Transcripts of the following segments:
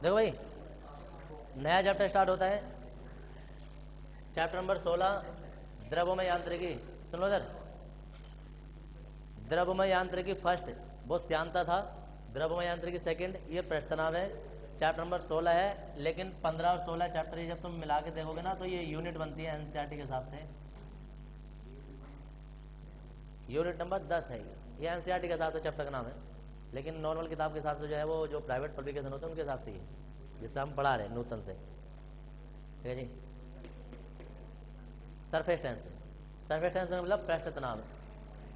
देखो भाई, नया चैप्टर स्टार्ट होता है, चैप्टर नंबर 16 द्रव्यमय यांत्रिकी। सुन लो इधर, द्रव्यमय यांत्रिकी फर्स्ट वो श्यांता था, द्रव्यमय यांत्रिकी सेकंड, ये प्रश्न तनाव है। चैप्टर नंबर 16 है, लेकिन 15 और 16 चैप्टर जब तुम मिला के देखोगे ना तो ये यूनिट बनती है एनसीईआरटी के हिसाब से। यूनिट नंबर 10 है ये एनसीईआरटी के हिसाब से चैप्टर का नाम है, लेकिन नॉर्मल किताब के हिसाब से जो है वो जो प्राइवेट पब्लिकेशन होते हैं उनके हिसाब से ही, जिससे हम पढ़ा रहे हैं नूतन से। ठीक है जी। सरफेस टेंशन, सरफेस टेंशन मतलब पृष्ठ तनाव,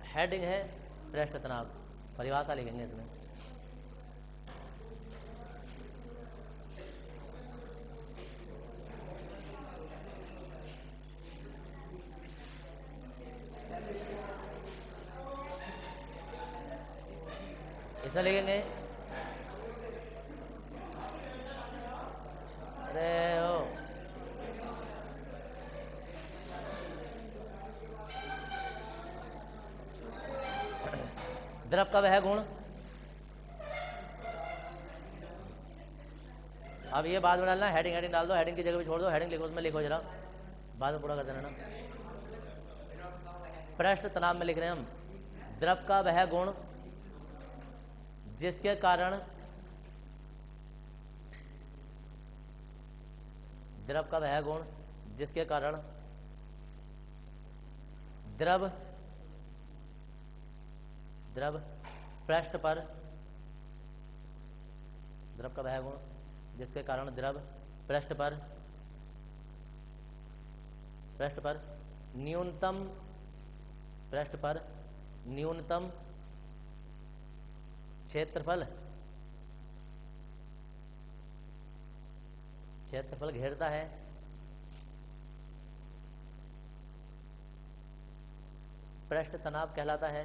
हेडिंग है पृष्ठ तनाव, परिभाषा लिखेंगे इसमें। इसे लिखेंगे, अरे ओ द्रव का वह गुण, अब ये बाद में डालना है, हेडिंग हेडिंग डाल दो, हेडिंग की जगह भी छोड़ दो, हेडिंग लिखो उसमें लिखो जरा, बाद में पूरा कर देना ना। पृष्ठ तनाव में लिख रहे हैं हम, द्रव का वह गुण जिसके कारण द्रव का वह गुण जिसके कारण द्रव द्रव पृष्ठ पर, द्रव का वह गुण जिसके कारण द्रव पृष्ठ पर न्यूनतम, पृष्ठ पर न्यूनतम क्षेत्रफल घेरता है, पृष्ठ तनाव कहलाता है,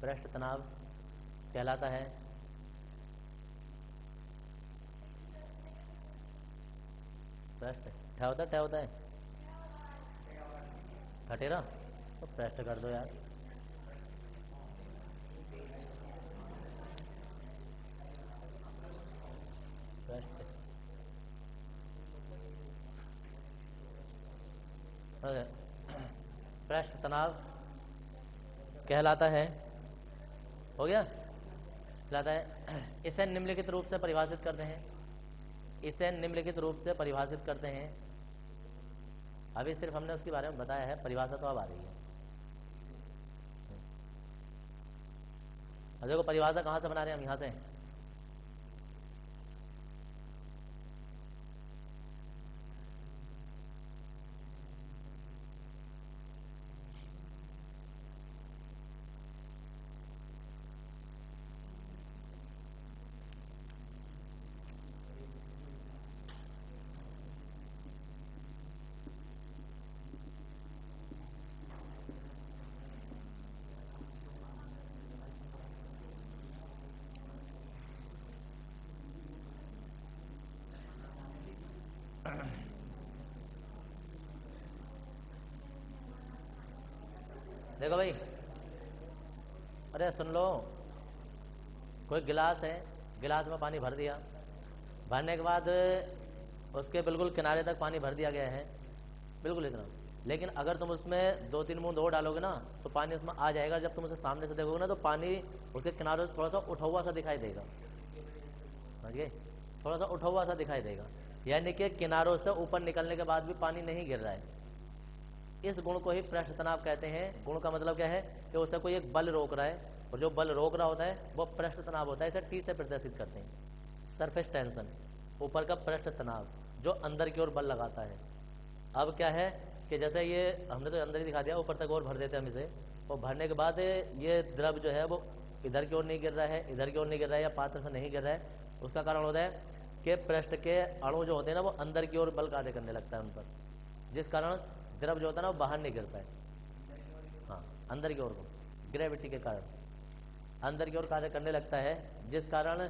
पृष्ठ तनाव कहलाता है। पृष्ठ क्या होता है, क्या होता है खटेरा, तो पृष्ठ कर दो यार। पृष्ठ तनाव कहलाता है, हो गया, कहलाता है। इसे निम्नलिखित रूप से परिभाषित करते हैं, इसे निम्नलिखित रूप से परिभाषित करते हैं। अभी सिर्फ हमने उसके बारे में बताया है, परिभाषा तो अब आ रही है। अब देखो परिभाषा कहाँ से बना रहे हैं हम, यहाँ से। देखो भाई, अरे सुन लो, कोई गिलास है, गिलास में पानी भर दिया, भरने के बाद उसके बिल्कुल किनारे तक पानी भर दिया गया है, बिल्कुल इतना, लेकिन अगर तुम उसमें 2-3 बूंद और डालोगे ना तो पानी उसमें आ जाएगा। जब तुम उसे सामने से देखोगे ना तो पानी उसके किनारे से थोड़ा सा उठा हुआ सा दिखाई देगा, समझिए, थोड़ा सा उठा हुआ सा दिखाई देगा, यानी कि किनारों से ऊपर निकलने के बाद भी पानी नहीं गिर रहा है। इस गुण को ही पृष्ठ तनाव कहते हैं। गुण का मतलब क्या है कि उसे कोई एक बल रोक रहा है, और जो बल रोक रहा होता है वो पृष्ठ तनाव होता है। इसे टी से प्रदर्शित करते हैं, सरफेस टेंशन, ऊपर का पृष्ठ तनाव जो अंदर की ओर बल लगाता है। अब क्या है कि जैसे ये हमने तो अंदर ही दिखा दिया, ऊपर तक और भर देते हैं हम इसे, और भरने के बाद ये द्रव जो है वो इधर की ओर नहीं गिर रहा है, इधर की ओर नहीं गिर रहा है, या पात्र से नहीं गिर रहा है। उसका कारण होता है कि पृष्ठ के अणु जो होते हैं ना वो अंदर की ओर बल कार्य करने लगता है उन पर, जिस कारण द्रव जो होता है ना वो बाहर नहीं गिरता है, हाँ अंदर की ओर को, ग्रेविटी के कारण अंदर की ओर कार्य करने लगता है, जिस कारण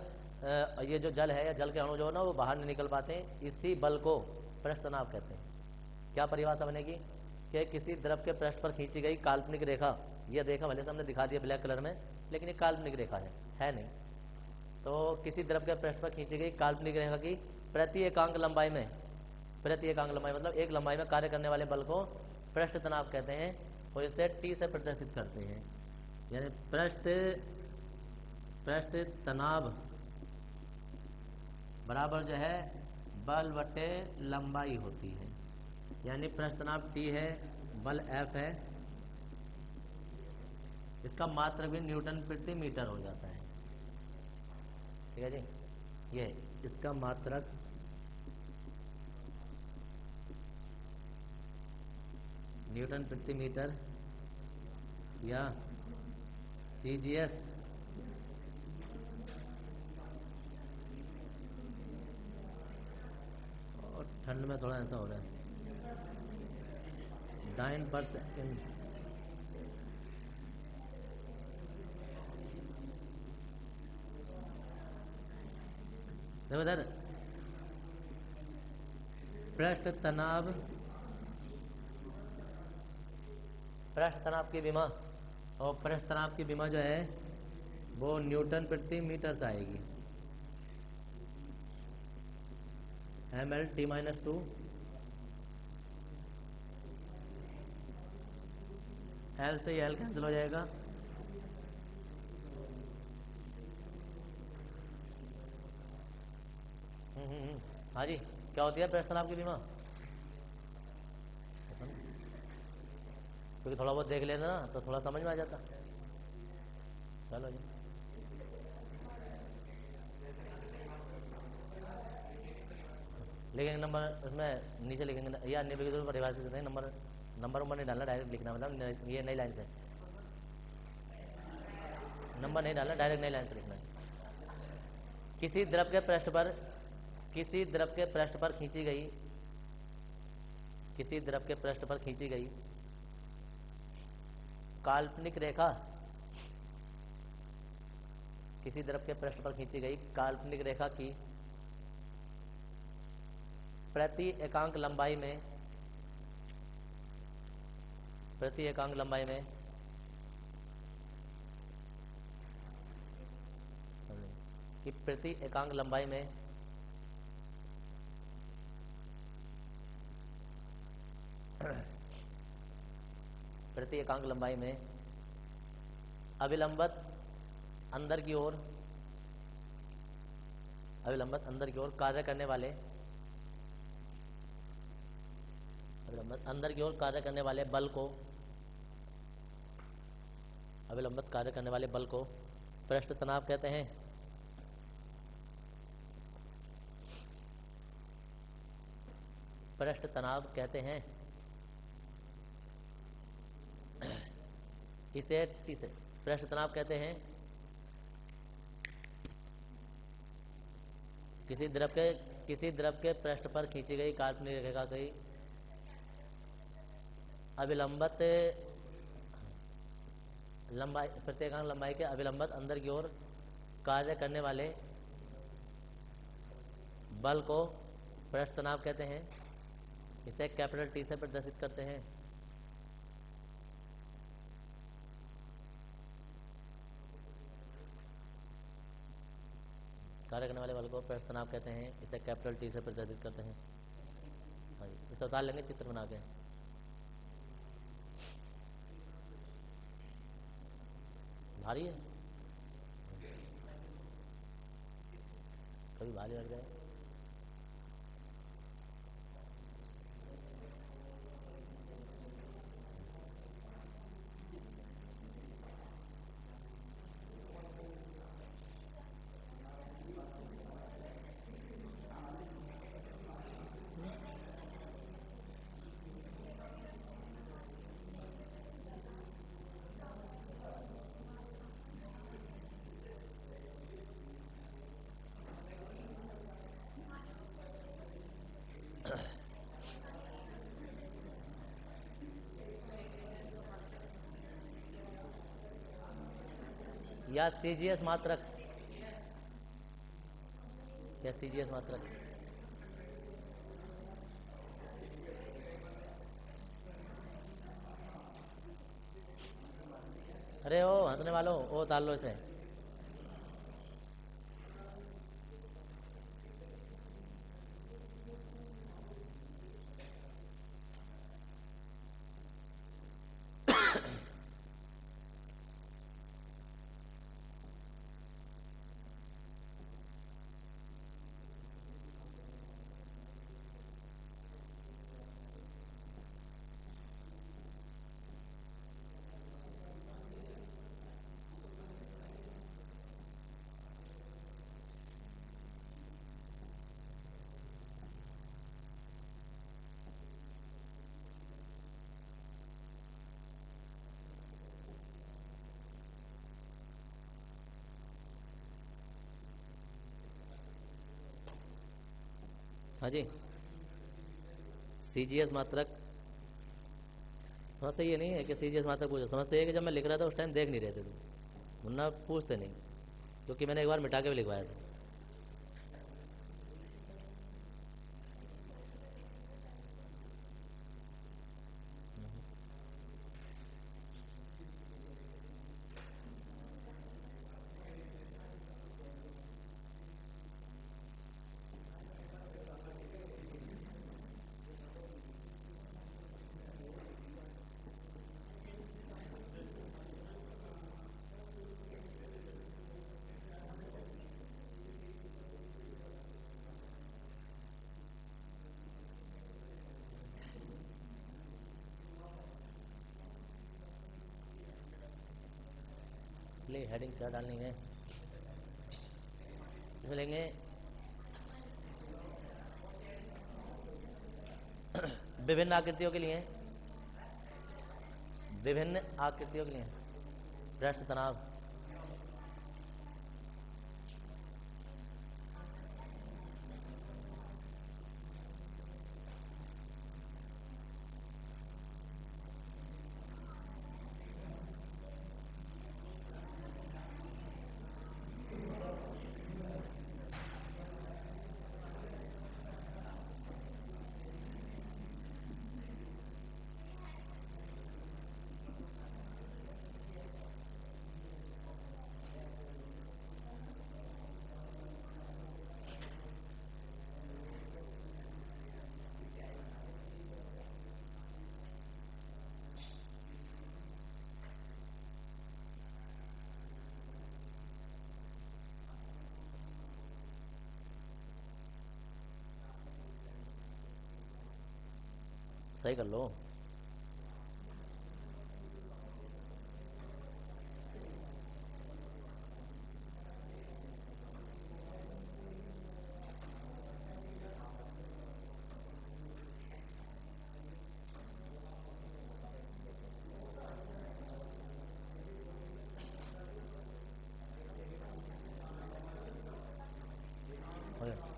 ये जो जल है या जल के अणु जो है ना वो बाहर नहीं निकल पाते हैं। इसी बल को पृष्ठ तनाव कहते हैं। क्या परिभाषा बनेगी कि किसी द्रव के पृष्ठ पर खींची गई काल्पनिक रेखा, यह रेखा भले से हमने दिखा दिया ब्लैक कलर में, लेकिन ये काल्पनिक रेखा है नहीं, तो किसी द्रव के पृष्ठ पर खींची गई काल्पनिक रेखा की प्रति एकांक लंबाई में, प्रति एकांक लंबाई मतलब एक लंबाई में कार्य करने वाले बल को पृष्ठ तनाव कहते हैं और इसे टी से प्रदर्शित करते हैं। यानी पृष्ठ तनाव बराबर जो है बल बटे लंबाई होती है। यानी पृष्ठ तनाव टी है, बल एफ है, इसका मात्रक भी न्यूटन प्रति मीटर हो जाता है। ठीक है जी, ये इसका मात्रक न्यूटन प्रति मीटर या सीजीएस और ठंड में थोड़ा ऐसा हो रहा है डाइन पर सेकेंड। देखो इधर पृष्ठ तनाव की विमा और पृष्ठ तनाव की विमा जो है वो न्यूटन प्रति मीटर से आएगी। mL/t-2 L से L कैंसिल हो जाएगा, हाँ जी। क्या होती है पृष्ठ तनाव की विमा? क्योंकि थोड़ा बहुत देख लेना ना तो थोड़ा समझ में आ जाता। चलो जी, लिखेंगे नंबर उसमें नीचे लिखेंगे या निम्न के परिभाषित करते हैं। नंबर नहीं डालना, डायरेक्ट लिखना, मतलब ये नई लाइन से नंबर नहीं डालना, डायरेक्ट नई लाइन से लिखना है। किसी द्रव के पृष्ठ पर खींची गई काल्पनिक रेखा, किसी द्रव के पृष्ठ पर खींची गई काल्पनिक रेखा की प्रति एकांक लंबाई में अविलंबत अंदर की ओर कार्य करने वाले बल को पृष्ठ तनाव कहते हैं। इसे पृष्ठ तनाव कहते हैं। किसी द्रव के पृष्ठ पर खींची गई काल्पनिक रेखा की अविलंबत लंबाई, प्रत्येकांक लंबाई के अविलंबत अंदर की ओर कार्य करने वाले बल को पृष्ठ तनाव कहते हैं। इसे कैपिटल टी से प्रदर्शित करते हैं। कार्य करने वाले बल को पृष्ठ तनाव कहते हैं, इसे कैपिटल टी से प्रदर्शित करते हैं। हाँ जी, इसे उतार लेंगे चित्र बना के। भारी है, कभी भारी लग जाए। या सीजीएस मात्रक, अरे ओ हंसने वालों, ओ उतार लो इसे। हाँ जी, CGS मात्रक। समस्या ये नहीं है कि CGS मात्रक पूछो, समस्या ये है कि जब मैं लिख रहा था उस टाइम देख नहीं रहे थे तुम, वरना पूछते नहीं, क्योंकि मैंने एक बार मिटा के भी लिखवाया था। हेडिंग क्या डालनी है, इसमें लेंगे विभिन्न आकृतियों के लिए, विभिन्न आकृतियों के लिए पृष्ठ तनाव। सही कर लो।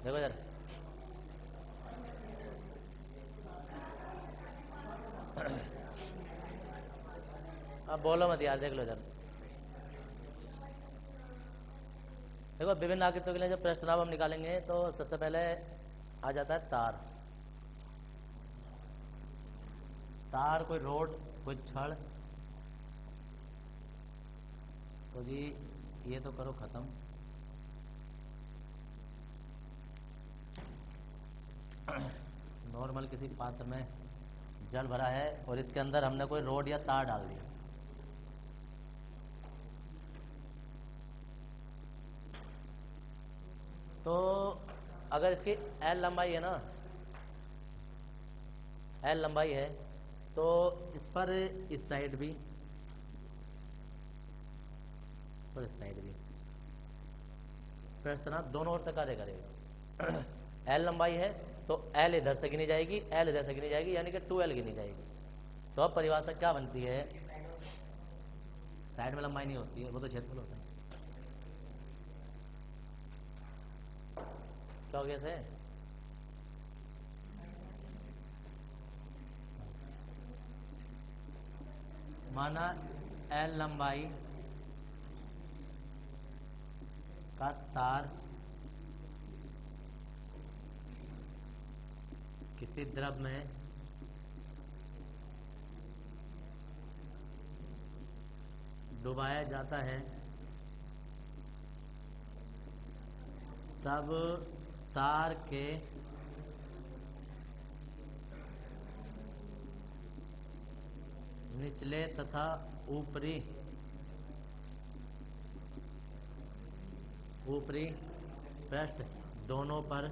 देखो यार, अब बोलो मत यार, देख लो जरा। देखो विभिन्न आकृतियों के लिए जब पृष्ठ तनाव हम निकालेंगे तो सबसे पहले आ जाता है तार। तार, कोई रोड, कोई छड़, तो जी ये तो करो खत्म। नॉर्मल किसी पात्र में जल भरा है और इसके अंदर हमने कोई रोड या तार डाल दिया, तो अगर इसकी L लंबाई है ना, L लंबाई है, तो इस पर इस साइड भी और इस साइड भी पृष्ठ तनाव दोनों ओर से कार्य करेगा। L लंबाई है तो L इधर से गिनी जाएगी, L इधर से गिनी जाएगी, यानी कि 2L गिनी जाएगी। तो अब परिभाषा क्या बनती है, साइड में लंबाई नहीं होती है, वो तो क्षेत्रफल होता है। क्या हो गया से, माना L लंबाई का तार किसी द्रव में डुबाया जाता है, तब तार के निचले तथा ऊपरी पृष्ठ दोनों पर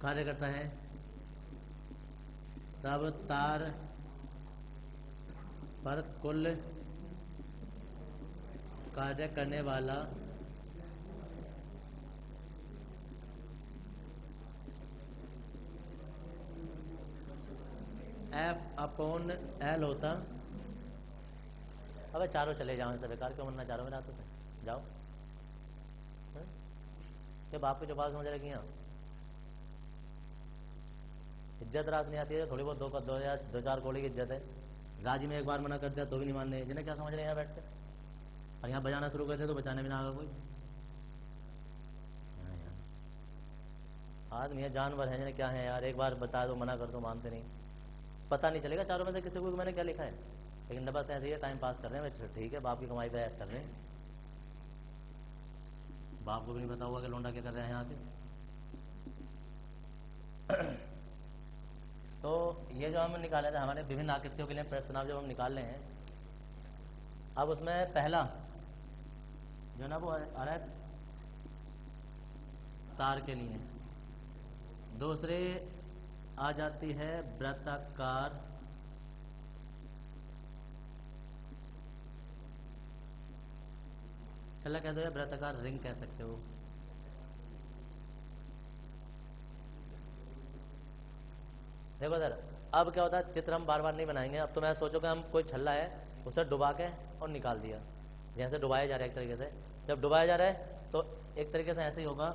कार्य करता है, तब तार पर कुल कार्य करने वाला F/L होता अबे चारों चले जाओ, ऐसे बेकार क्यों बनना चारों में रातों से, जाओ। ये बाप की जो बात समझ रखी हैं, इज्जत रास नहीं आती है, थोड़ी बहुत दो चार कौड़ी की इज्जत है। राजी में एक बार मना कर दिया तो भी नहीं मानने, जिन्हें क्या समझ रहे हैं यहाँ बैठ के। और यहाँ बजाना शुरू करते तो बचाने में ना आगा कोई। आदमी है, जानवर है, जिन्हें क्या है यार, एक बार बता दो मना कर दो मानते नहीं। पता नहीं चलेगा चारों में से किसी को मैंने क्या लिखा है, लेकिन बस ऐसे ही टाइम पास कर रहे हैं। ठीक है, बाप की कमाई पे ऐश कर रहे हैं, बाप को भी नहीं पता होगा कि लौंडा क्या कर रहे हैं यहाँ के। तो ये जो हम निकाले थे हमारे विभिन्न आकृतियों के लिए प्रश्नाव जब हम निकाल रहे हैं, अब उसमें पहला जो ना वो आ रहा है तार के लिए, दूसरे आ जाती है वृत्ताकार चला कह दो या वृत्ताकार रिंग कह सकते हो। देखो सर, अब क्या होता है, चित्र हम बार बार नहीं बनाएंगे। अब तो मैं सोचो कि हम कोई छल्ला है उसे डुबा के और निकाल दिया, जैसे डुबाया जा रहा है एक तरीके से। जब डुबाया जा रहा है तो एक तरीके से ऐसे ही होगा।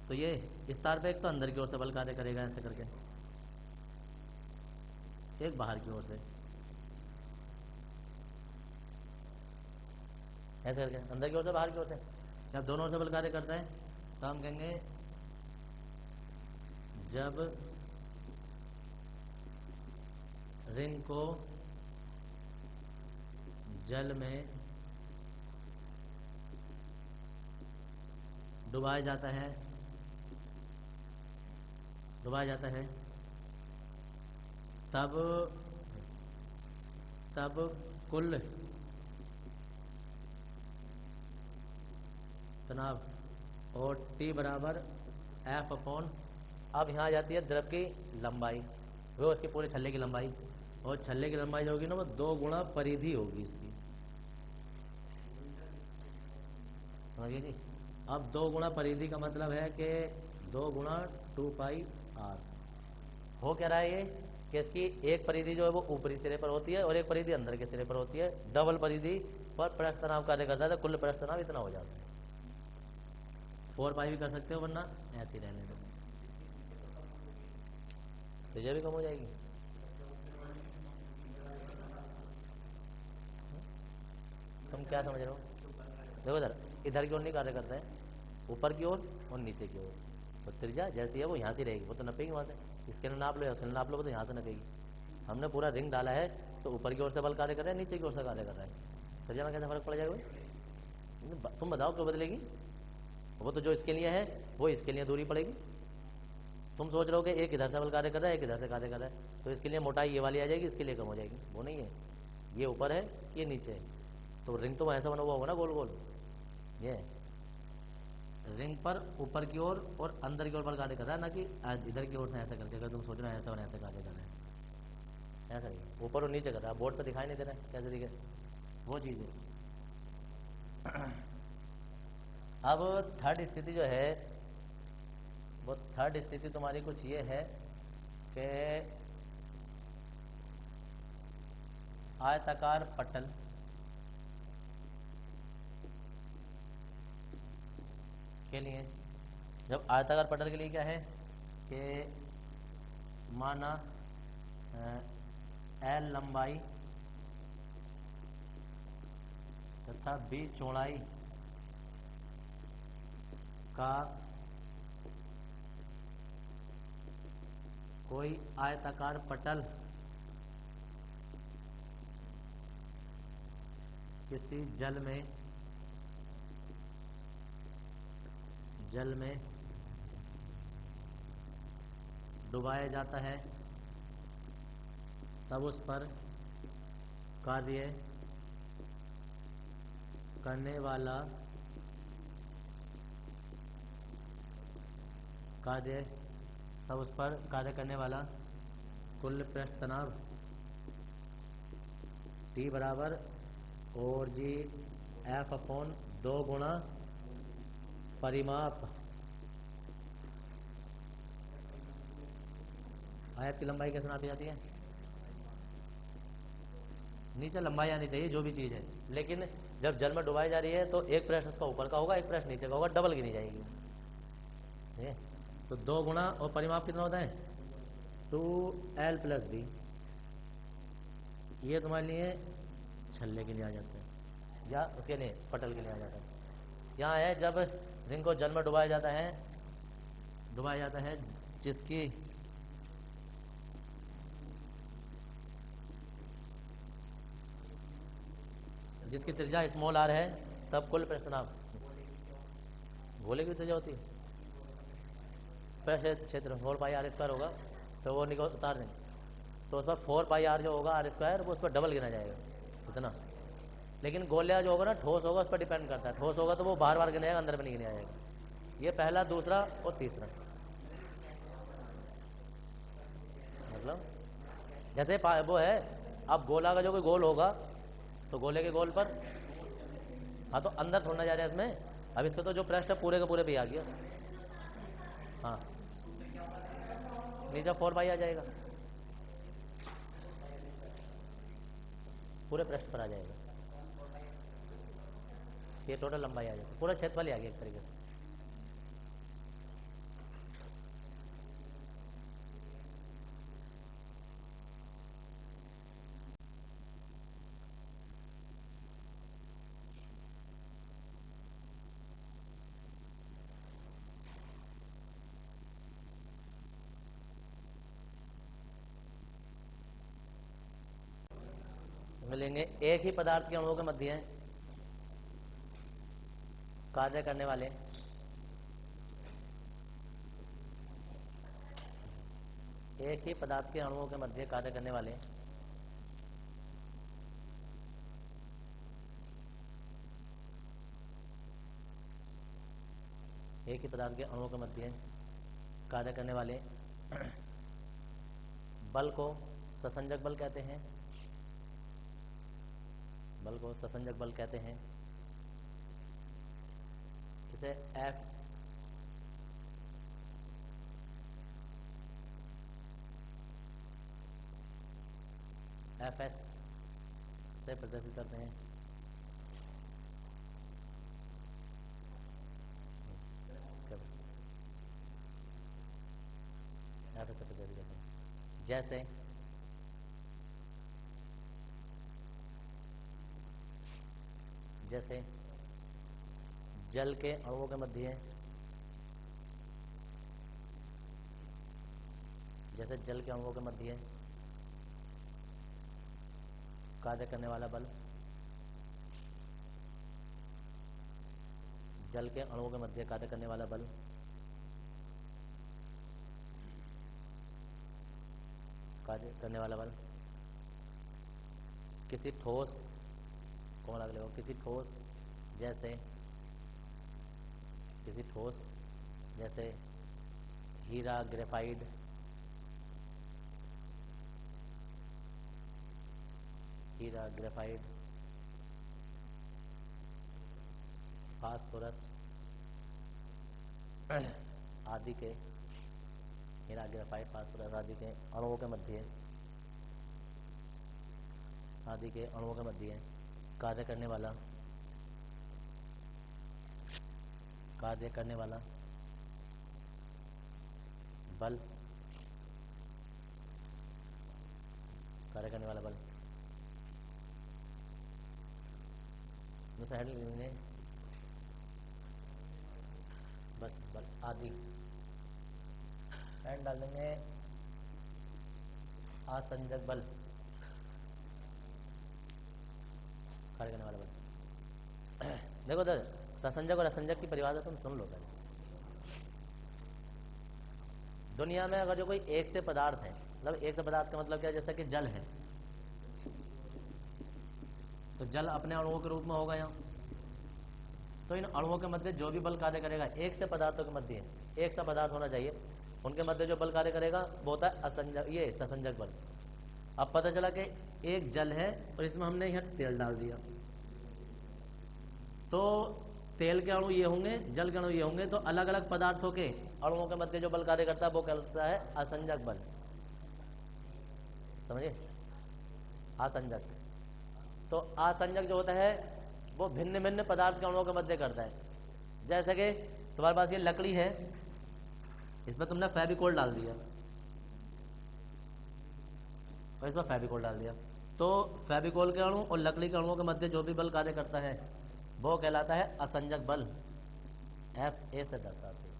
तो ये इस तार पे एक तो अंदर की ओर से बल कार्य करेगा ऐसे करके, एक बाहर की ओर से ऐसे करके, अंदर की ओर से बाहर की ओर से। जब दोनों ओर से बल कार्य करता है तो हम कहेंगे जब रिंग को जल में डुबाया जाता है तब कुल तनाव और T बराबर F अपॉन, अब यहाँ आ जाती है द्रव की लंबाई, वो उसकी पूरे छल्ले की लंबाई, और छल्ले की लंबाई जो होगी ना वो 2 गुणा परिधि होगी इसकी। समझिए जी, अब 2 गुणा परिधि का मतलब है कि 2 गुणा 2πr। हो क्या रहा है ये कि इसकी एक परिधि जो है वो ऊपरी सिरे पर होती है और एक परिधि अंदर के सिरे पर होती है। डबल परिधि पर पृष्ठ तनाव कार्य करता है तो कुल पृष्ठ तनाव इतना हो जाता है। 4π भी कर सकते हो, वरना ऐसे ही रहने दो तो ये भी कम हो जाएगी। तुम क्या समझ रहे हो? देखो सर, इधर की ओर नहीं कार्य करता है, ऊपर की ओर और नीचे की ओर। तो त्रिज्या जैसी है वो यहाँ से रहेगी, वो तो नपेगी वहाँ से। इसके लिए नाप लो या उसके लिए नाप लो, तो यहाँ से नपेगी। हमने पूरा रिंग डाला है तो ऊपर की ओर से बल कार्य कर रहा है, नीचे की ओर से कार्य कर रहा है। त्रिज्या में कैसा फर्क पड़ जाएगा? तुम बताओ क्यों बदलेगी? वो तो जो इसके लिए है वो इसके लिए दूरी पड़ेगी। तुम सोच रहे हो कि एक इधर से बल कार्य कर रहा है, एक इधर से कार्य कर रहा है, तो इसके लिए मोटाई ये वाली आ जाएगी, इसके लिए कम हो जाएगी। वो नहीं है, ये ऊपर है ये नीचे है, तो रिंग तो ऐसा बना हुआ होगा ना गोल गोल। ये रिंग पर ऊपर की ओर और अंदर की ओर बल कार्य कर रहा है, ना कि इधर की ओर से ऐसा करके। अगर तुम सोच रहे हो ऐसा और ऐसे कार्य कर रहे हैं, ऐसा नहीं, ऊपर और नीचे कर रहा है। बोर्ड पर दिखाई नहीं दे रहा है कैसे दिखे, वो चीज़ है। अब थर्ड स्थिति जो है वो थर्ड स्थिति तुम्हारी कुछ ये है कि आयताकार पटल के लिए, जब आयताकार पटल के लिए क्या है कि माना L लंबाई तथा B चौड़ाई का कोई आयताकार पटल किसी जल में डुबाया जाता है, तब उस पर कार्य करने वाला कुल पृष्ठ तनाव T बराबर और जी F अपॉन 2 गुणा परिमाप आयत की लंबाई कैसे नापी जाती है? नीचे लंबाई आनी चाहिए जो भी चीज़ है, लेकिन जब जल में डुबाई जा रही है तो एक पृष्ठ उसका ऊपर का होगा, एक पृष्ठ नीचे का होगा, डबल गिनी जाएगी। ठीक है, तो 2 गुना और परिमाप कितना होता है 2L + B। ये तुम्हारे लिए छल्ले के लिए आ जाते हैं या उसके लिए पटल के लिए आ जाता है। यहाँ है जब रिंग को जल में डुबाया जाता है जिसकी त्रिज्या स्मॉल r है, तब कुल प्रश्नांक गोले की त्रिज्या होती है पृष्ठ क्षेत्र 4πr² होगा, तो वो निकल उतार देंगे, तो उस पर 4πr जो होगा r², वो उस पर डबल गिना जाएगा इतना। लेकिन गोलिया जो होगा ना ठोस होगा, उस पर डिपेंड करता है, ठोस होगा तो वो बार गिना जाएगा, अंदर में नहीं गिना जाएगा। ये पहला, दूसरा और तीसरा। मतलब जैसे वो है, अब गोला का जो कोई गोल होगा तो गोले के गोल पर, हाँ तो अंदर थोड़ा जा रहा है इसमें। अब इसका तो जो पृष्ठ है पूरे के पूरे पे आ गया, हाँ नीचे 4π आ जाएगा, पूरे पृष्ठ पर आ जाएगा। ये टोटल लंबाई आ जाएगी, पूरा क्षेत्रफल आ गया एक तरीके से। मिलेंगे एक ही पदार्थ के अणुओं के मध्य कार्य करने वाले एक ही पदार्थ के अणुओं के मध्य कार्य करने वाले एक ही पदार्थ के अणुओं के मध्य कार्य करने वाले बल को ससंजक बल कहते हैं। बल को ससंजक बल कहते हैं। इसे Fs से प्रदर्शित करते हैं। Fs से प्रदर्शित करते हैं। जैसे जल के अणुओं के मध्य कार्य करने वाला बल, जल के अणुओं के मध्य कार्य करने वाला बल किसी ठोस जैसे हीरा, ग्रेफाइट, फास्फोरस आदि के अणुओं के मध्य कार्य करने वाला बल लेंगे बस बल आदि एंड डाल देंगे असंजक बल, कार्य करने वाला बल। देखो तो ससंजक और असंजक की परिभाषा तुम सुन लो पहले। दुनिया में अगर जो कोई एक से पदार्थ है, मतलब एक से पदार्थ का मतलब क्या है, जैसा कि जल है तो जल अपने अणुओं के रूप में होगा यहाँ, तो इन अणुओं के मध्य जो भी बल कार्य करेगा, एक से पदार्थों के मध्य एक सा पदार्थ होना चाहिए, उनके मध्य जो बल कार्य करेगा वो होता है ससंजक बल। अब पता चला कि एक जल है और इसमें हमने यहाँ तेल डाल दिया, तो तेल के अणु ये होंगे, जल के अणु ये होंगे, तो अलग अलग पदार्थों के अणुओं के मध्य जो बल कार्य करता है वो कहलाता है असंजक बल। समझिए, असंजक। तो आसंजक जो होता है वो भिन्न भिन्न पदार्थ के अणुओं के मध्य करता है। जैसे कि तुम्हारे पास ये लकड़ी है, इसमें तुमने फेविकोल डाल दिया और इसमें फेविकोल डाल दिया, तो फेविकोल के अणु और लकड़ी के अणुओं के मध्य जो भी बल कार्य करता है वो कहलाता है असंजक बल, F A से दर्शाते हैं।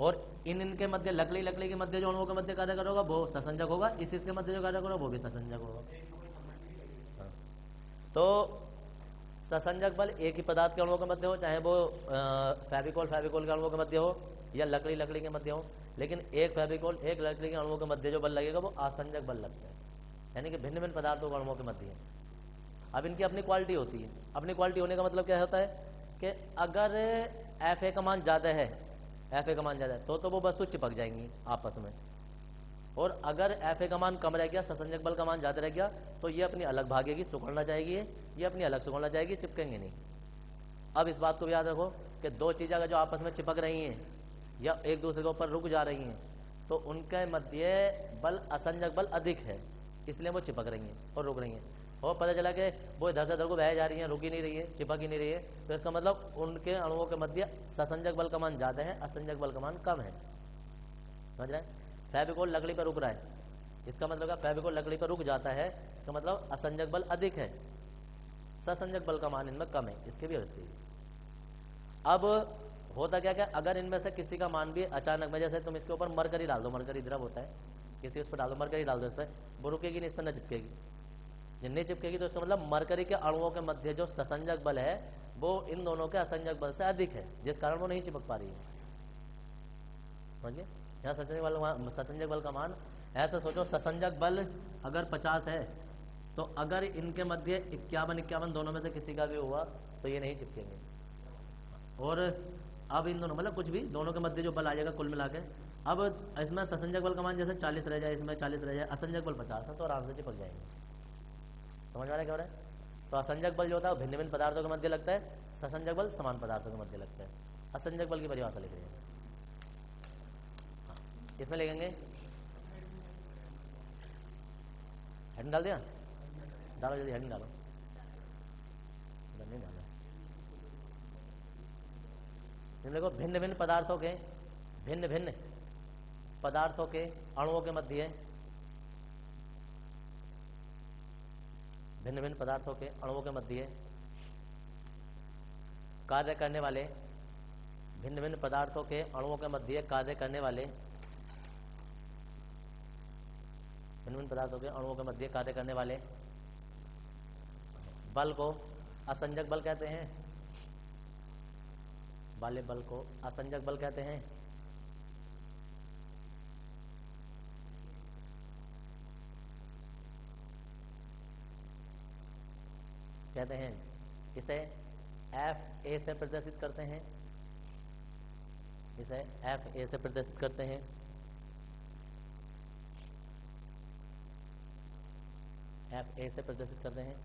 और इनके मध्य लकड़ी के मध्य जो अणुओं के मध्य कार्य करेगा वो ससंजक होगा, इसके मध्य जो कार्य करेगा वो भी ससंजक होगा। हाँ। तो ससंजक बल एक ही पदार्थ के अणुओं के मध्य हो, चाहे वो फेविकोल के अणुओं के मध्य हो या लकड़ी के मध्य हो, लेकिन एक फेविकोल एक लकड़ी के अणुओं के मध्य जो बल लगेगा वो आसंजक बल लगता है, यानी कि भिन्न भिन्न पदार्थों के अणुओं के मध्य है। अब इनकी अपनी क्वालिटी होती है। अपनी क्वालिटी होने का मतलब क्या होता है कि अगर Fa का मान ज़्यादा है, Fa का मान ज़्यादा है तो वो वस्तु चिपक जाएंगी आपस में, और अगर Fa का मान कम रह गया, ससंजक बल का मान ज़्यादा रह गया, तो ये अपनी अलग भागेगी, सिकुड़ना चाहेगी, ये अपनी अलग सिकुड़ना चाहेगी, चिपकेंगे नहीं। अब इस बात को भी याद रखो कि दो चीज़ें अगर जो आपस में चिपक रही हैं या एक दूसरे के ऊपर रुक जा रही हैं तो उनके मध्य बल असंजक बल अधिक है, इसलिए वो चिपक रही हैं और रुक रही हैं। और पता चला कि वो इधर से उधर को बह जा रही हैं, रुक ही नहीं रही है, चिपक ही नहीं रही है, तो इसका मतलब उनके अणुओं के मध्य ससंजक बल का मान ज़्यादा है, असंजक बल का मान कम है। समझ रहे हैं? फेविकोल लकड़ी पर रुक रहा है, इसका मतलब फेविकोल लकड़ी पर रुक जाता है, इसका मतलब असंजक बल अधिक है, ससंजक बल का मान इनमें कम है, इसके भी और इसके भी। अब होता क्या अगर इनमें से किसी का मान भी अचानक में, जैसे तुम इसके ऊपर मरकरी डाल दो, मरकरी द्रव होता है, किसी उस पर डाल दो, मरकरी डाल दो इस पर, वो रुकेगी नहीं, इस पर न चिपकेगी। जब नहीं चिपकेगी तो इसका मतलब मरकरी के अणुओं के मध्य जो ससंजक बल है वो इन दोनों के असंजक बल से अधिक है, जिस कारण वो नहीं चिपक पा रही है। समझिए, यहाँ ससंजक बल का मान ऐसा सोचो, ससंजक बल अगर 50 है तो अगर इनके मध्य 51 दोनों में से किसी का भी हुआ तो ये नहीं चिपकेंगे। और अब इन दोनों मतलब कुछ भी दोनों के मध्य जो बल आ जाएगा कुल मिला के, अब इसमें ससंजक बल का मान जैसे 40 रह जाए, इसमें 40 रह जाए, असंजक बल 50 है, तो आराम से चिपक जाएंगे। समझ में आ रहा है क्या हो रहा है? तो असंजक बल जो होता है वो भिन्न भिन्न पदार्थों के मध्य लगता है, ससंजक बल समान पदार्थों के मध्य लगता है। असंजक बल की परिभाषा लिख रहे हैं, इसमें लिखेंगे, हेडिंग डाल दिया, डालो जल्दी हेडिंग डालो, नहीं डालो। देखो भिन्न भिन्न पदार्थों के अणुओं के मध्य, भिन्न भिन्न पदार्थों के अणुओं के मध्य कार्य करने वाले, भिन्न भिन्न पदार्थों के अणुओं के मध्य कार्य करने वाले, भिन्न भिन्न पदार्थों के अणुओं के मध्य कार्य करने वाले बल को असंजक बल कहते हैं, वाले बल को असंजक बल कहते हैं। कहते हैं इसे FA से प्रदर्शित करते हैं, इसे FA से प्रदर्शित करते हैं। FA से प्रदर्शित करते हैं।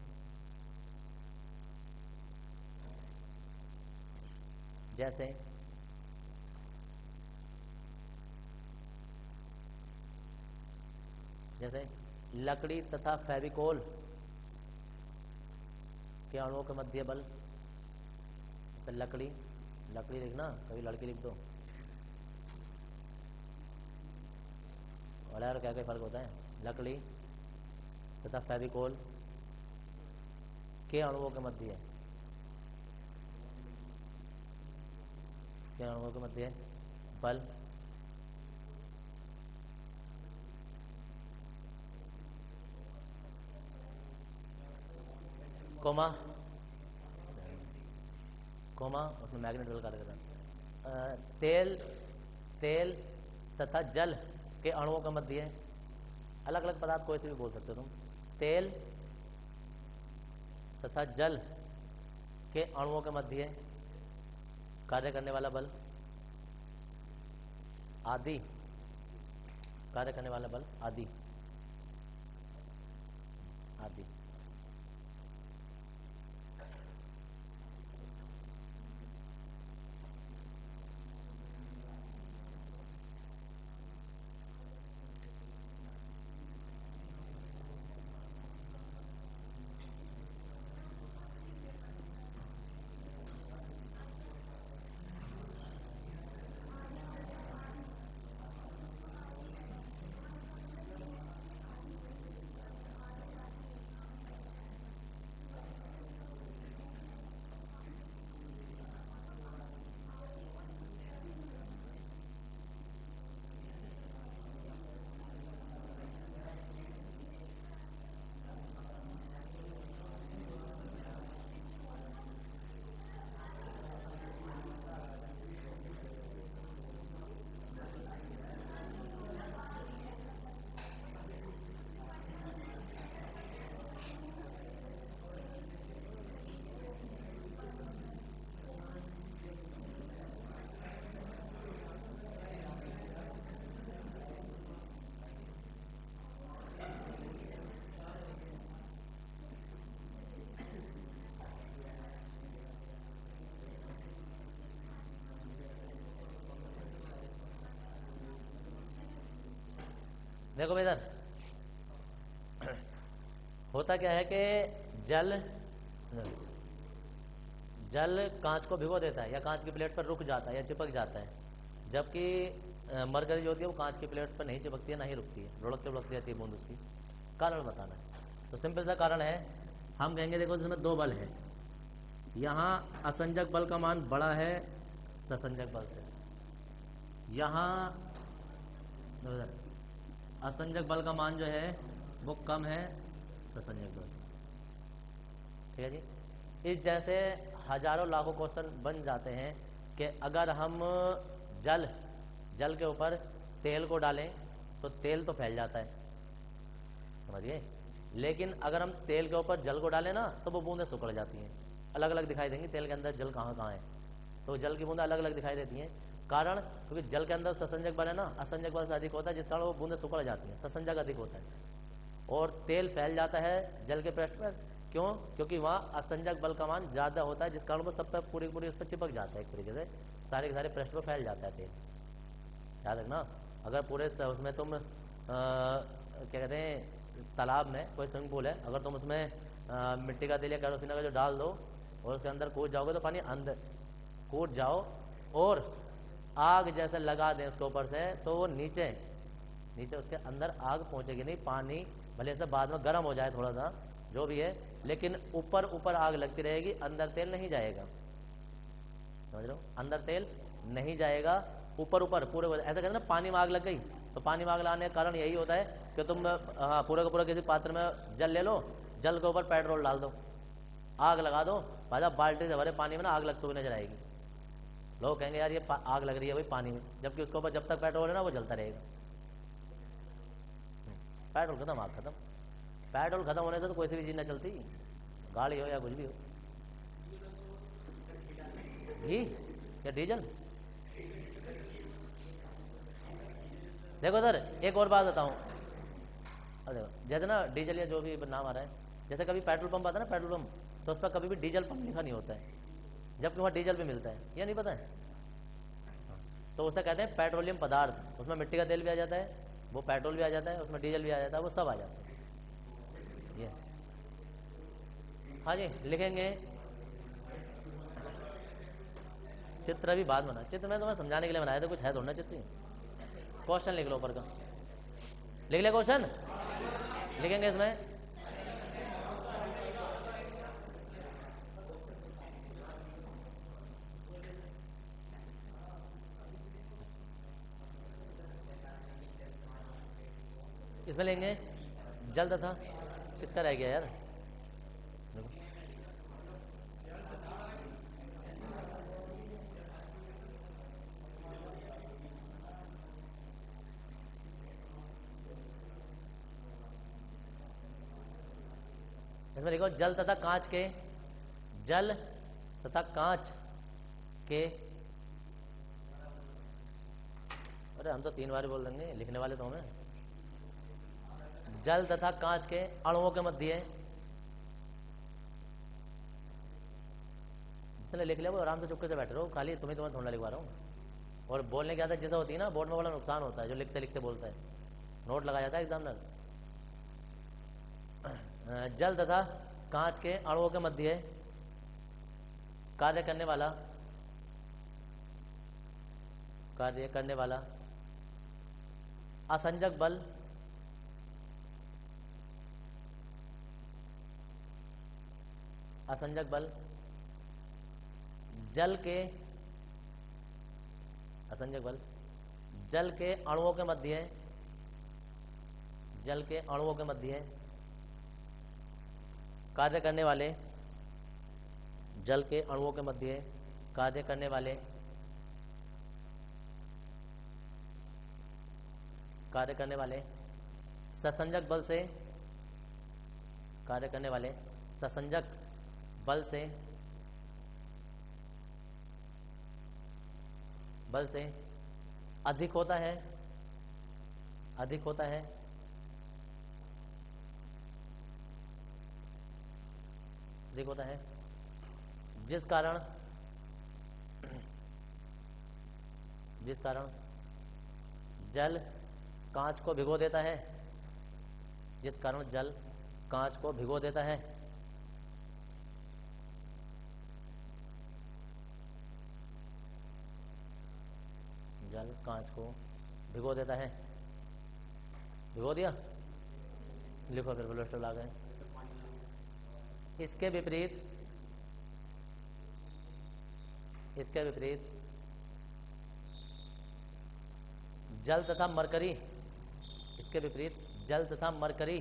जैसे लकड़ी तथा फेविकोल के अणुओं के मध्य बल, लकड़ी लिखना, कभी लड़की लिख दो, और यार क्या फर्क होता है, लकड़ी तथा फेविकोल के अणुओं के मध्य बल कोमा उसमें मैग्नेट बल कार्य करता है। तेल तथा जल के अणुओं के मध्य, अलग अलग पदार्थ कोई से भी बोल सकते हो तुम, तेल तथा जल के अणुओं के मध्य कार्य करने वाला बल आदि, कार्य करने वाला बल आदि। देखो इधर होता क्या है कि जल कांच को भिगो देता है या कांच की प्लेट पर रुक जाता है या चिपक जाता है, जबकि मरकरी जो होती है वो कांच की प्लेट पर नहीं चिपकती है, ना ही रुकती है, लुढ़कती लुढ़कती रहती है बूंद उसकी। कारण बताना है, तो सिंपल सा कारण है, हम कहेंगे देखो इसमें दो बल है, यहाँ असंजक बल का मान बड़ा है ससंजक बल से, यहाँ असंजक बल का मान जो है वो कम है ससंजक बल से। ठीक है जी। इस जैसे हजारों लाखों क्वेश्चन बन जाते हैं कि अगर हम जल के ऊपर तेल को डालें तो तेल तो फैल जाता है, समझिए, लेकिन अगर हम तेल के ऊपर जल को डालें ना तो वो बूंदें सिकुड़ जाती हैं, अलग अलग दिखाई देंगी, तेल के अंदर जल कहाँ कहाँ है, तो जल की बूंदें अलग अलग दिखाई देती हैं। कारण क्योंकि जल के अंदर ससंजक बल है ना, असंजक बल से अधिक होता है, जिस कारण वो बूंदें सिकुड़ जाती हैं, ससंजक अधिक होता है, और तेल फैल जाता है जल के पृष्ठ पर। क्यों? क्योंकि वहाँ असंजक बल का मान ज़्यादा होता है, जिस कारण वो सब पर पूरी पूरी उस पर चिपक जाता है, एक तरीके से सारे के सारे पृष्ठ पर फैल जाता है तेल। याद रखना, अगर पूरे उसमें तुम क्या कहते हैं तालाब में कोई स्विमिंग पूल है, अगर तुम उसमें मिट्टी का तेल या केरोसिन का जो डाल दो और उसके अंदर कूद जाओगे तो पानी अंदर कूद जाओ और आग जैसे लगा दें उसके ऊपर से, तो वो नीचे उसके अंदर आग पहुंचेगी नहीं, पानी भले से बाद में गर्म हो जाए थोड़ा सा जो भी है, लेकिन ऊपर आग लगती रहेगी, अंदर तेल नहीं जाएगा, समझ रहे हो, अंदर तेल नहीं जाएगा, ऊपर पूरे ऐसा कहते हैं ना, पानी में आग लग गई, तो पानी में आग लगाने का कारण यही होता है कि तुम पूरे का पूरा किसी पात्र में जल ले लो, जल के ऊपर पेट्रोल डाल दो, आग लगा दो, भाई बाल्टी से भरे पानी में ना आग लगते हुए नजर आएगी, लोग कहेंगे यार ये आग लग रही है भाई पानी में, जबकि उसके ऊपर जब तक पेट्रोल है ना वो जलता रहेगा। पेट्रोल खत्म, आग खत्म, पेट्रोल खत्म होने से तो कोई सी भी चीज ना चलती, गाड़ी हो या कुछ भी हो। घी या डीजल? देखो सर एक और बात बताऊं, अरे जैसे ना डीजल या जो भी नाम आ रहा है, जैसे कभी पेट्रोल पंप आता है ना, पेट्रोल पंप, तो उस पर कभी भी डीजल पंप लिखा नहीं होता है, जबकि वहाँ डीजल भी मिलता है, ये नहीं पता है? तो उसे कहते हैं पेट्रोलियम पदार्थ, उसमें मिट्टी का तेल भी आ जाता है, वो पेट्रोल भी आ जाता है, उसमें डीजल भी आ जाता है, वो सब आ जाता है। ये हाँ जी लिखेंगे, चित्र भी बाद बना, चित्र में तो मैं समझाने के लिए बनाया था, कुछ है थोड़ा ना चित्र, क्वेश्चन लिख लो ऊपर का, लिख ले क्वेश्चन, लिखेंगे इसमें। इसमें लेंगे जल तथा, किसका रह गया यार, इसमें लिखो जल तथा कांच के, जल तथा कांच के, अरे हम तो 3 बार बोल देंगे, लिखने वाले तो हमें, जल तथा कांच के अणुओं के मध्य, जिसने लिख लिया वो आराम से चुपके से बैठे रहो, खाली तुम्हें थोड़ा लिखवा रहा हूँ। और बोलने की आदत जैसे होती है ना, बोर्ड में बड़ा नुकसान होता है, जो लिखते लिखते बोलता है, नोट लगाया जाता है एग्जामिनर। जल तथा कांच के अणुओं के मध्य कार्य करने वाला असंजक बल जल के असंजक बल जल के अणुओं के मध्य कार्य करने वाले, जल के अणुओं के मध्य कार्य करने वाले ससंजक बल से, कार्य करने वाले ससंजक बल से अधिक होता है जिस कारण जल कांच को भिगो देता है, जिस कारण जल कांच को भिगो देता है। जल कांच को भिगो देता है। भिगो दिया, लिखो फिर फुल स्टॉप आ गए। इसके विपरीत, इसके विपरीत जल तथा मरकरी, इसके विपरीत जल तथा मरकरी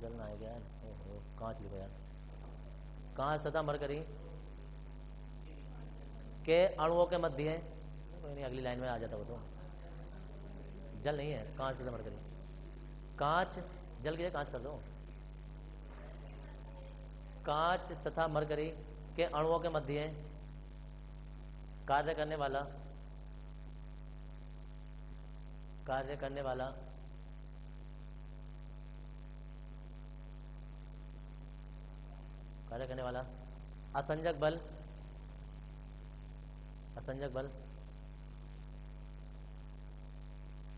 जल ना आएगा यार, कांच लिखो यार। कांच तथा मरकरी के अणुओं के मध्य है, कोई नहीं अगली लाइन में आ जाता वो तो। जल नहीं है, कांच तथा मरकरी। कांच, जल की जगह कांच कर दो। कांच तथा मरकरी के अणुओं के मध्य कार्य करने वाला, कार्य करने वाला कार्य करने वाला असंजक बल, असंजक बल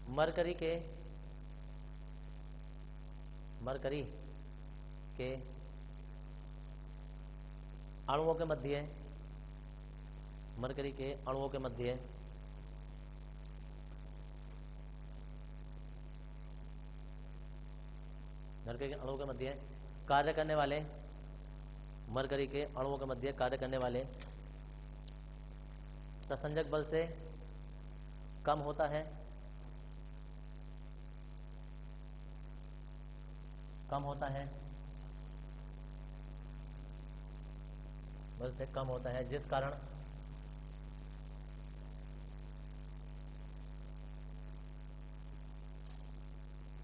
मरकरी के, मरकरी के अणुओं के मध्य है, मरकरी के अणुओं के मध्य है मरकरी के अणुओं के मध्य कार्य करने वाले, मरकरी के अणुओं के मध्य कार्य करने वाले ससंजक बल से कम होता है, कम होता है, बल से कम होता है, जिस कारण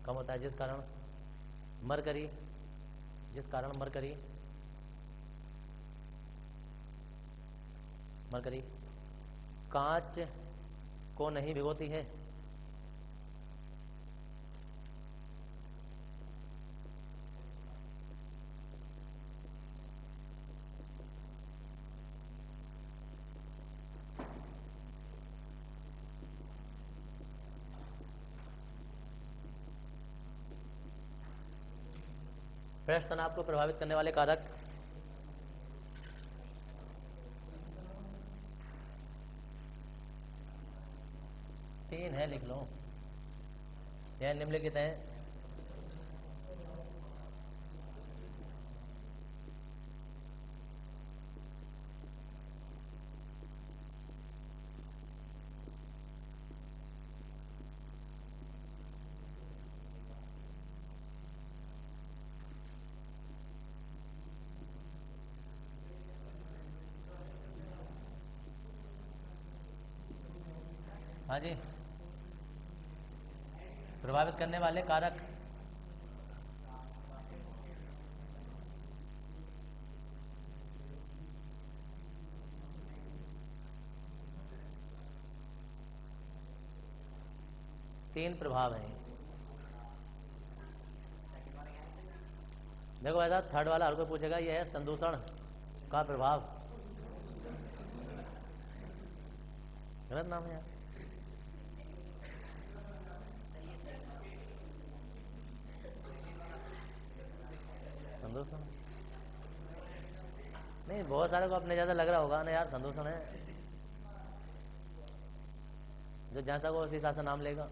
कम होता है, जिस कारण मरकरी, जिस कारण मरकरी, मरकरी कांच को नहीं भिगोती है। पृष्ठ तनाव को प्रभावित करने वाले कारक तीन है, लिख लो। यह निम्नलिखित है। हाँ जी, प्रभावित करने वाले कारक तीन प्रभाव हैं। देखो ऐसा थर्ड वाला हर कोई पूछेगा, यह है संदूषण का प्रभाव। गलत नाम है यार, संदूषण नहीं, बहुत सारे को अपने ज्यादा लग रहा होगा ना यार, संदूषण है। जो जैसा को उसी हिसाब से नाम लेगा।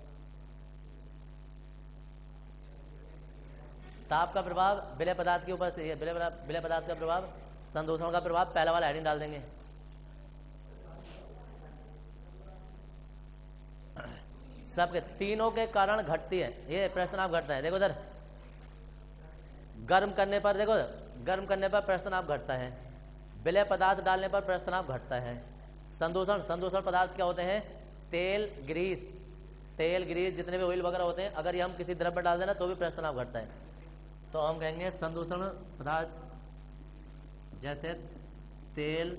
ताप का प्रभाव विलय पदार्थ के ऊपर, विलय पदार्थ का प्रभाव, संदूषण का प्रभाव, पहला वाला हेडिंग डाल देंगे। सबके तीनों के कारण घटती है, ये प्रश्न घटता है। देखो इधर, गर्म करने पर, देखो गर्म करने पर प्रश्नाभ घटता है, विलय पदार्थ डालने पर प्रश्नाभ घटता है। संदूषण, संदूषण पदार्थ क्या होते हैं? तेल, ग्रीस, तेल ग्रीस जितने भी ऑयल वगैरह होते हैं, अगर ये हम किसी द्रव्य में डाल देना तो भी प्रश्नाभ घटता है। तो हम कहेंगे संदूषण पदार्थ जैसे तेल,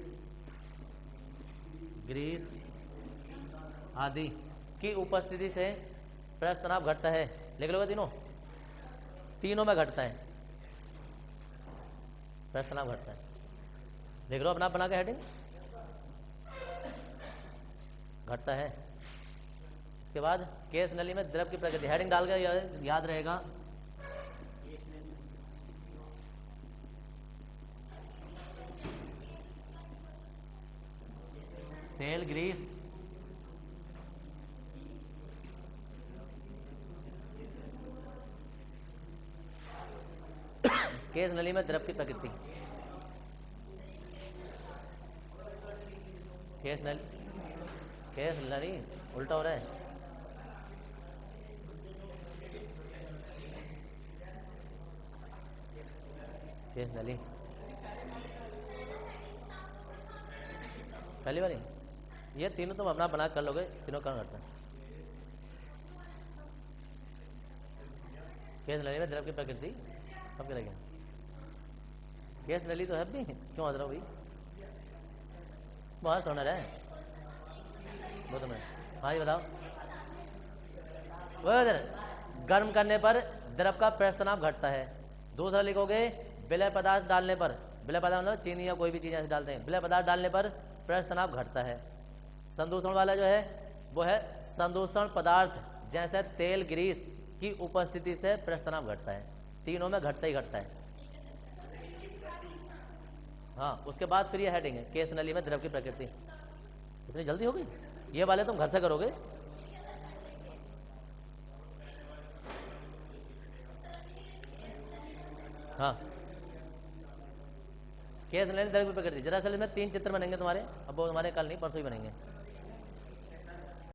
ग्रीस आदि की उपस्थिति से प्रश्नाभ घटता है। लिख लो तीनों, तीनों में घटता है, प्रश्नाभ घटता है। देख लो अपना बना के हेडिंग, घटता है। इसके बाद केस नली में द्रव की प्रकृति, हेडिंग डाल के याद रहेगा। तेल ग्रीस, केस नली में द्रव की प्रकृति, केस नली उल्टा हो रहा है। केस नली पहली बारी, ये तीनों तुम अपना बना कर लोगे, तीनों कर्ण घटता है। केस नली में द्रव की प्रकृति अब क्या लगे, केस नली तो है भी, क्यों हंस रहा हूँ भाई, बहुत होनर है वो तो मैं। हाँ ये बताओ, वो गर्म करने पर द्रव का पृष्ठ तनाव घटता है। दूसरा लिखोगे विलय पदार्थ डालने पर, विलय पदार्थ मतलब चीनी या कोई भी चीज ऐसे डालते हैं, विलय पदार्थ डालने पर पृष्ठ तनाव घटता है। संदूषण वाला जो है वो है संदूषण पदार्थ जैसे तेल ग्रीस की उपस्थिति से पृष्ठ तनाव घटता है। तीनों में घटता ही घटता है। हाँ उसके बाद फिर ये हेडिंग है केस नली में द्रव की प्रकृति। इतनी जल्दी हो गई, ये वाले तुम घर से करोगे। हाँ केस नली द्रव की प्रकृति, जरा सल में 3 चित्र बनेंगे तुम्हारे, अब वो तुम्हारे कल नहीं परसों ही बनेंगे।